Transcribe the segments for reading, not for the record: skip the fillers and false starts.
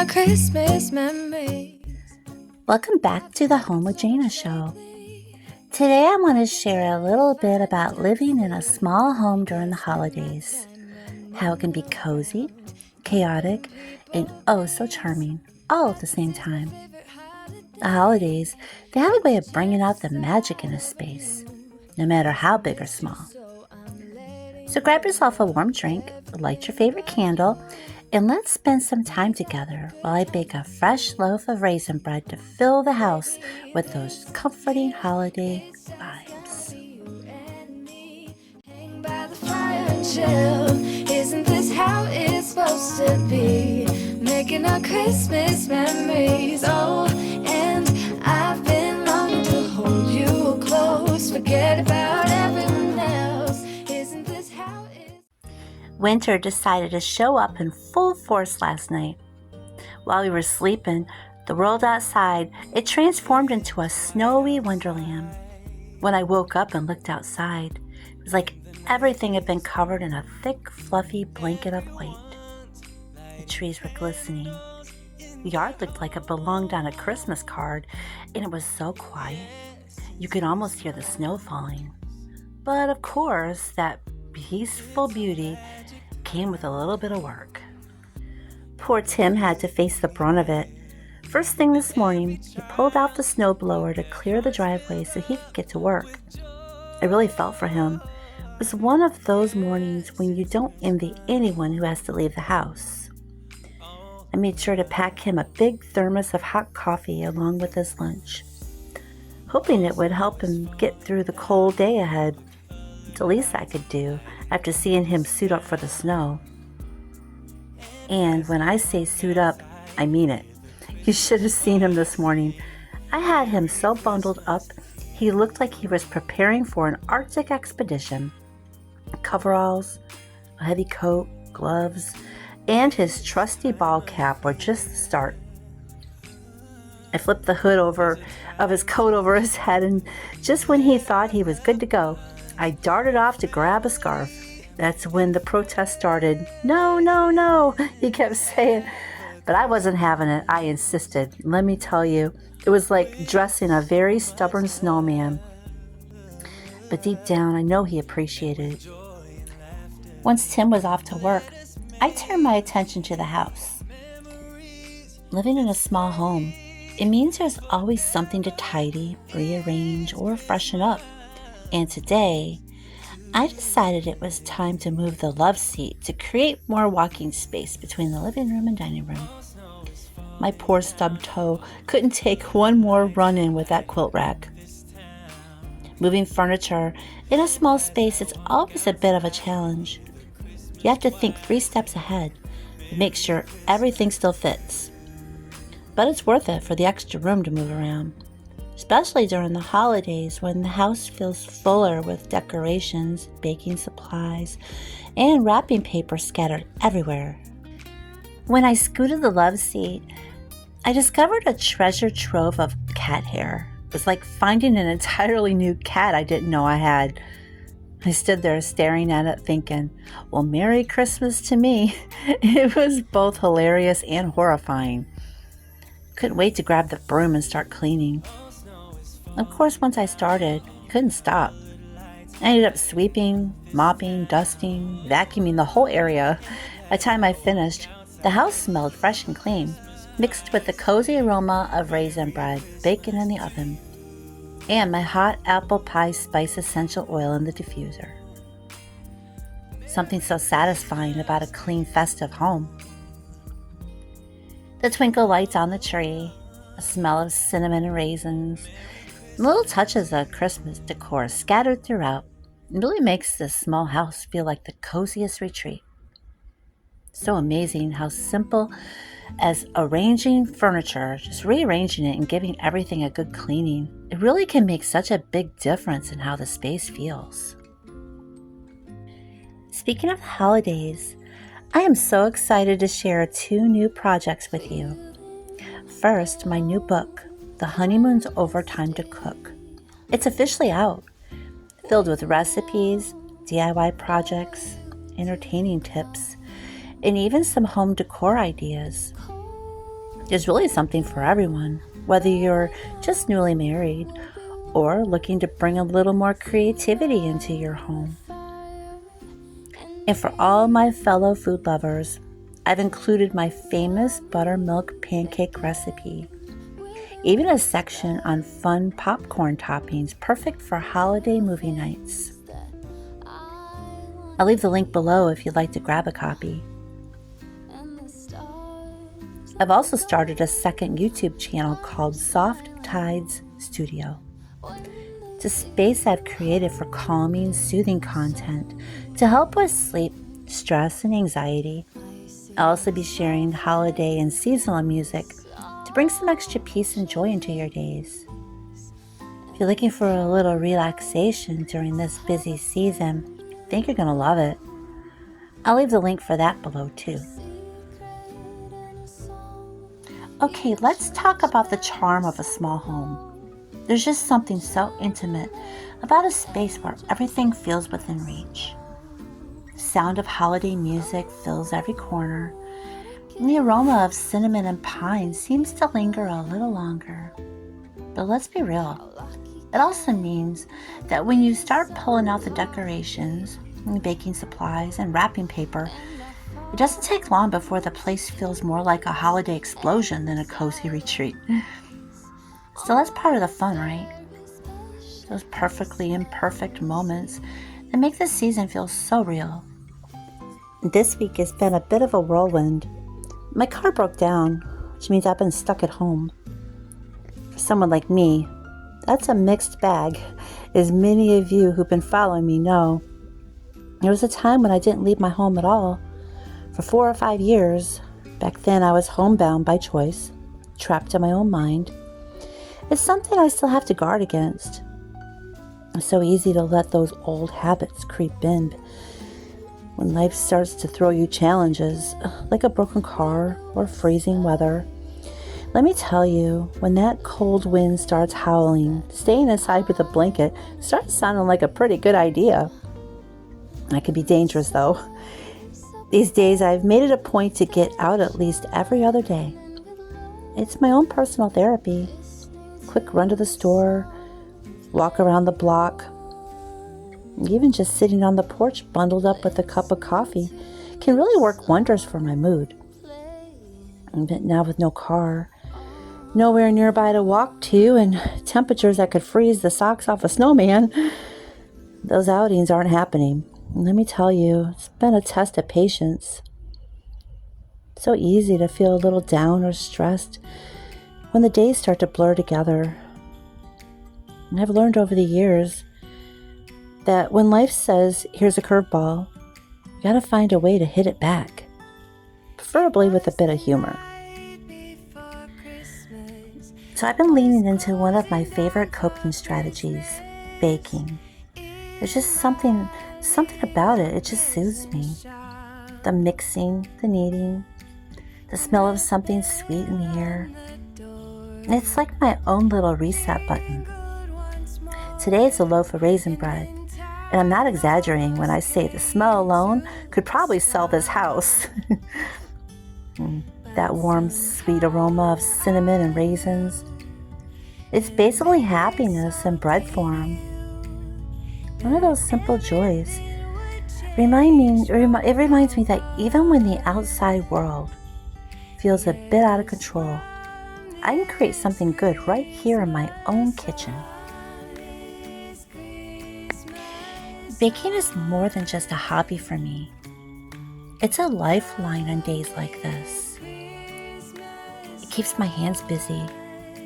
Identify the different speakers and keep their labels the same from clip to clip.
Speaker 1: our Christmas memories.
Speaker 2: Welcome back to the Home with Jana show. Today I want to share a little bit about living in a small home during the holidays. How it can be cozy, chaotic, and oh so charming, all at the same time. The holidays, they have a way of bringing out the magic in a space, no matter how big or small. So grab yourself a warm drink, light your favorite candle, and let's spend some time together while I bake a fresh loaf of raisin bread to fill the house with those comforting holiday vibes.
Speaker 1: Isn't this how it's supposed to be? Making our Christmas memories. Oh, and I've been longing to hold you close. Forget about everyone else. Isn't this how it's...
Speaker 2: Winter decided to show up in full force last night. While we were sleeping, the world outside, it transformed into a snowy wonderland. When I woke up and looked outside, it was like everything had been covered in a thick, fluffy blanket of white. The trees were glistening. The yard looked like it belonged on a Christmas card, and it was so quiet. You could almost hear the snow falling. But of course, that peaceful beauty came with a little bit of work. Poor Tim had to face the brunt of it. First thing this morning, he pulled out the snowblower to clear the driveway so he could get to work. I really felt for him. It was one of those mornings when you don't envy anyone who has to leave the house. I made sure to pack him a big thermos of hot coffee along with his lunch, hoping it would help him get through the cold day ahead. It's the least I could do after seeing him suit up for the snow. And when I say suit up, I mean it. You should have seen him this morning. I had him so bundled up, he looked like he was preparing for an Arctic expedition. Coveralls, a heavy coat, gloves, and his trusty ball cap were just the start. I flipped the hood of his coat over his head, and just when he thought he was good to go, I darted off to grab a scarf. That's when the protest started. No, no, no, he kept saying. But I wasn't having it. I insisted. Let me tell you, it was like dressing a very stubborn snowman. But deep down, I know he appreciated it. Once Tim was off to work, I turned my attention to the house. Living in a small home, it means there's always something to tidy, rearrange, or freshen up. And today, I decided it was time to move the love seat to create more walking space between the living room and dining room. My poor stubbed toe couldn't take one more run-in with that quilt rack. Moving furniture in a small space is always a bit of a challenge. You have to think 3 steps ahead to make sure everything still fits. But it's worth it for the extra room to move around, especially during the holidays when the house feels fuller with decorations, baking supplies, and wrapping paper scattered everywhere. When I scooted the love seat, I discovered a treasure trove of cat hair. It was like finding an entirely new cat I didn't know I had. I stood there staring at it thinking, well, Merry Christmas to me. It was both hilarious and horrifying. Couldn't wait to grab the broom and start cleaning. Of course, once I started, I couldn't stop. I ended up sweeping, mopping, dusting, vacuuming the whole area. By the time I finished, the house smelled fresh and clean, mixed with the cozy aroma of raisin bread baking in the oven, and my hot apple pie spice essential oil in the diffuser. Something so satisfying about a clean, festive home. The twinkle lights on the tree, a smell of cinnamon and raisins, little touches of Christmas decor scattered throughout really makes this small house feel like the coziest retreat. So amazing how simple as arranging furniture, just rearranging it and giving everything a good cleaning, it really can make such a big difference in how the space feels. Speaking of holidays, I am so excited to share 2 new projects with you. First, my new book, The Honeymoon's Over Time to Cook. It's officially out, filled with recipes, DIY projects, entertaining tips, and even some home decor ideas. There's really something for everyone, whether you're just newly married or looking to bring a little more creativity into your home. And for all my fellow food lovers, I've included my famous buttermilk pancake recipe, even a section on fun popcorn toppings perfect for holiday movie nights. I'll leave the link below if you'd like to grab a copy. I've also started a second YouTube channel called Soft Tides Studio. It's a space I've created for calming, soothing content to help with sleep, stress, and anxiety. I'll also be sharing holiday and seasonal music to bring some extra peace and joy into your days. If you're looking for a little relaxation during this busy season, I think you're going to love it. I'll leave the link for that below too. Okay, let's talk about the charm of a small home. There's just something so intimate about a space where everything feels within reach. The sound of holiday music fills every corner, and the aroma of cinnamon and pine seems to linger a little longer. But let's be real, it also means that when you start pulling out the decorations, and baking supplies, and wrapping paper, it doesn't take long before the place feels more like a holiday explosion than a cozy retreat. So that's part of the fun, right? Those perfectly imperfect moments that make this season feel so real. This week has been a bit of a whirlwind. My car broke down, which means I've been stuck at home. For someone like me, that's a mixed bag, as many of you who've been following me know. There was a time when I didn't leave my home at all. For 4 or 5 years. Back then I was homebound by choice, trapped in my own mind. It's something I still have to guard against. It's so easy to let those old habits creep in when life starts to throw you challenges, like a broken car or freezing weather. Let me tell you, when that cold wind starts howling, staying inside with a blanket starts sounding like a pretty good idea. That can be dangerous though. These days I've made it a point to get out at least every other day. It's my own personal therapy. Quick run to the store, walk around the block. Even just sitting on the porch bundled up with a cup of coffee can really work wonders for my mood. But now with no car, nowhere nearby to walk to, and temperatures that could freeze the socks off a snowman, those outings aren't happening. And let me tell you, it's been a test of patience. It's so easy to feel a little down or stressed when the days start to blur together. And I've learned over the years that when life says, here's a curveball, you gotta find a way to hit it back, preferably with a bit of humor. So I've been leaning into one of my favorite coping strategies, baking. There's just something about it. It just soothes me. The mixing, the kneading, the smell of something sweet in the air. It's like my own little reset button. Today it's a loaf of raisin bread, and I'm not exaggerating when I say the smell alone could probably sell this house. That warm, sweet aroma of cinnamon and raisins. It's basically happiness in bread form. One of those simple joys. It reminds me that even when the outside world feels a bit out of control, I can create something good right here in my own kitchen. Baking is more than just a hobby for me. It's a lifeline on days like this. It keeps my hands busy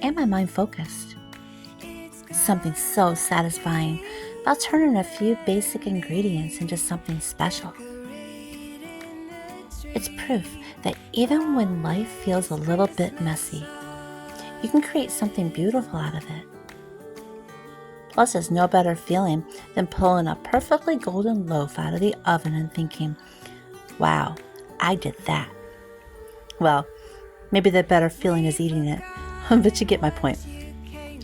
Speaker 2: and my mind focused. Something so satisfying about turning a few basic ingredients into something special. It's proof that even when life feels a little bit messy, you can create something beautiful out of it. Plus, there's no better feeling than pulling a perfectly golden loaf out of the oven and thinking, wow, I did that. Well, maybe the better feeling is eating it, but you get my point.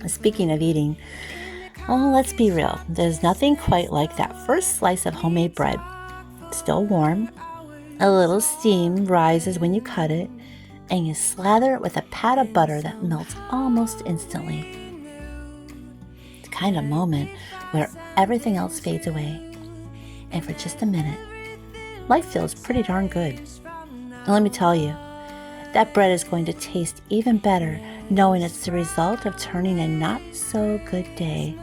Speaker 2: Speaking of eating, well, let's be real. There's nothing quite like that first slice of homemade bread. Still warm, a little steam rises when you cut it, and you slather it with a pat of butter that melts almost instantly. It's the kind of moment where everything else fades away, and for just a minute, life feels pretty darn good. And let me tell you, that bread is going to taste even better knowing it's the result of turning a not-so-good day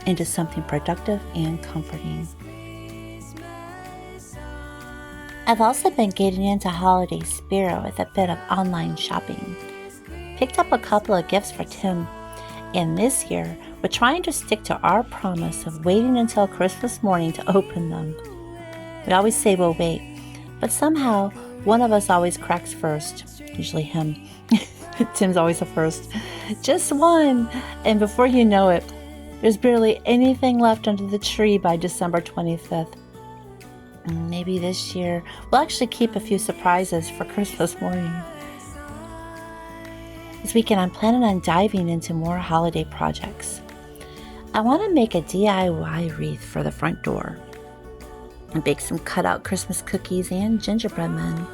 Speaker 2: into something productive and comforting. I've also been getting into holiday spirit with a bit of online shopping. Picked up a couple of gifts for Tim, and this year we're trying to stick to our promise of waiting until Christmas morning to open them. We always say we'll wait, but somehow one of us always cracks first, usually him. Tim's always the first. Just one, and before you know it, there's barely anything left under the tree by December 25th. Maybe this year we'll actually keep a few surprises for Christmas morning. This weekend I'm planning on diving into more holiday projects. I want to make a DIY wreath for the front door and bake some cutout Christmas cookies and gingerbread men.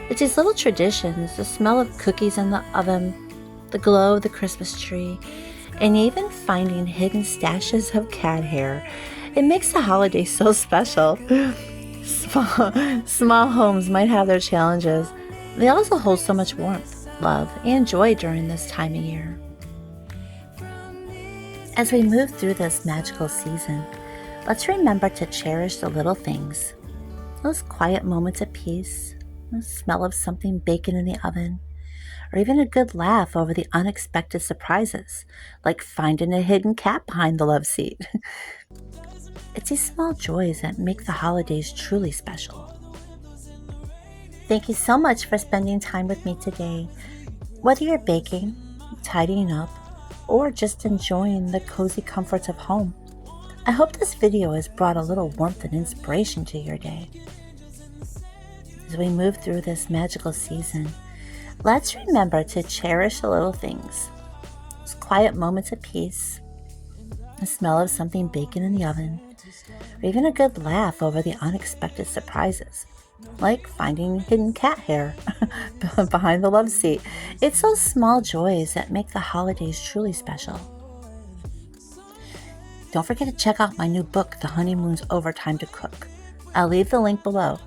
Speaker 2: It's these little traditions, the smell of cookies in the oven, the glow of the Christmas tree, and even finding hidden stashes of cat hair. It makes the holidays so special. Small homes might have their challenges. They also hold so much warmth, love, and joy during this time of year. As we move through this magical season, let's remember to cherish the little things. Those quiet moments of peace, the smell of something baking in the oven, or even a good laugh over the unexpected surprises, like finding a hidden cat behind the love seat. It's these small joys that make the holidays truly special. Thank you so much for spending time with me today. Whether you're baking, tidying up, or just enjoying the cozy comforts of home, I hope this video has brought a little warmth and inspiration to your day. As we move through this magical season, let's remember to cherish the little things, those quiet moments of peace, the smell of something baking in the oven, or even a good laugh over the unexpected surprises, like finding hidden cat hair behind the love seat. It's those small joys that make the holidays truly special. Don't forget to check out my new book, The Honeymoon's Over, Time to Cook. I'll leave the link below.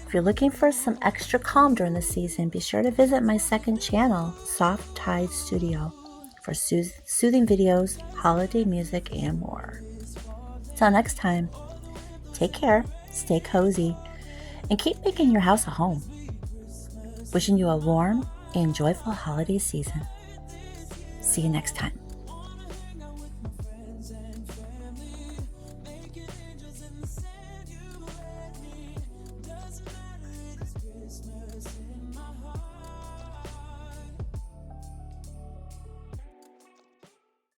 Speaker 2: If you're looking for some extra calm during the season, be sure to visit my second channel, Soft Tide Studio, for soothing videos, holiday music, and more. Till next time, take care, stay cozy, and keep making your house a home. Wishing you a warm and joyful holiday season. See you next time.